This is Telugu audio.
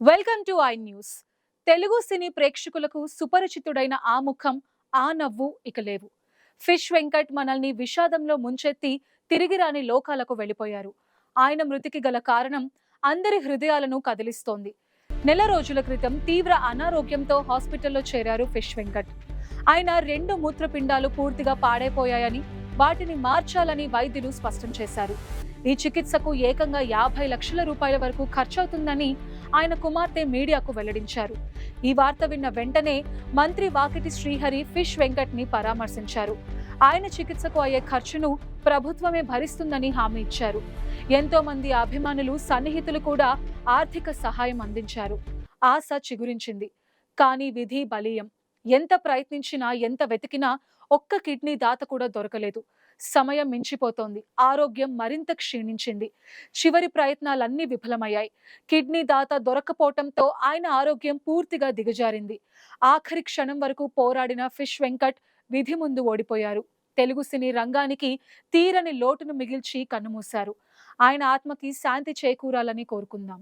Welcome to I news. Telugu సినీ ప్రేక్షకులకు సుపరిచితుడైన ఆ ముఖం, ఆ నవ్వు ఇక లేవు. ఫిష్ వెంకట్ మనల్ని విషాదంలో ముంచెత్తి తిరిగి రాని లోకాలకు వెళ్ళిపోయారు. ఆయన మృతికి గల కారణం అందరి హృదయాలను కదిలిస్తోంది. నెల రోజుల క్రితం తీవ్ర అనారోగ్యంతో హాస్పిటల్లో చేరారు ఫిష్ వెంకట్. ఆయన 2 మూత్రపిండాలు పూర్తిగా పాడైపోయాయని, వాటిని మార్చాలని వైద్యులు స్పష్టం చేశారు. ఈ చికిత్సకు ఏకంగా 50 లక్షల రూపాయల వరకు ఖర్చవుతుందని ఆయన కుమార్తె మీడియాకు వెల్లడించారు. ఈ వార్త విన్న వెంటనే మంత్రి వాకిటి శ్రీహరి ఫిష్ వెంకట్ ని పరామర్శించారు. ఆయన చికిత్సకు అయ్యే ఖర్చును ప్రభుత్వమే భరిస్తుందని హామీ ఇచ్చారు. ఎంతో మంది అభిమానులు, సన్నిహితులు కూడా ఆర్థిక సహాయం అందించారు. ఆశ చిగురించింది. కానీ విధి బలీయం. ఎంత ప్రయత్నించినా, ఎంత వెతికినా ఒక్క కిడ్నీ దాత కూడా దొరకలేదు. సమయం మించిపోతోంది. ఆరోగ్యం మరింత క్షీణించింది. చివరి ప్రయత్నాలన్నీ విఫలమయ్యాయి. కిడ్నీ దాత దొరకపోవటంతో ఆయన ఆరోగ్యం పూర్తిగా దిగజారింది. ఆఖరి క్షణం వరకు పోరాడిన ఫిష్ వెంకట్ విధి ముందు ఓడిపోయారు. తెలుగు సినీ రంగానికి తీరని లోటును మిగిల్చి కన్నుమూశారు. ఆయన ఆత్మకి శాంతి చేకూరాలని కోరుకుందాం.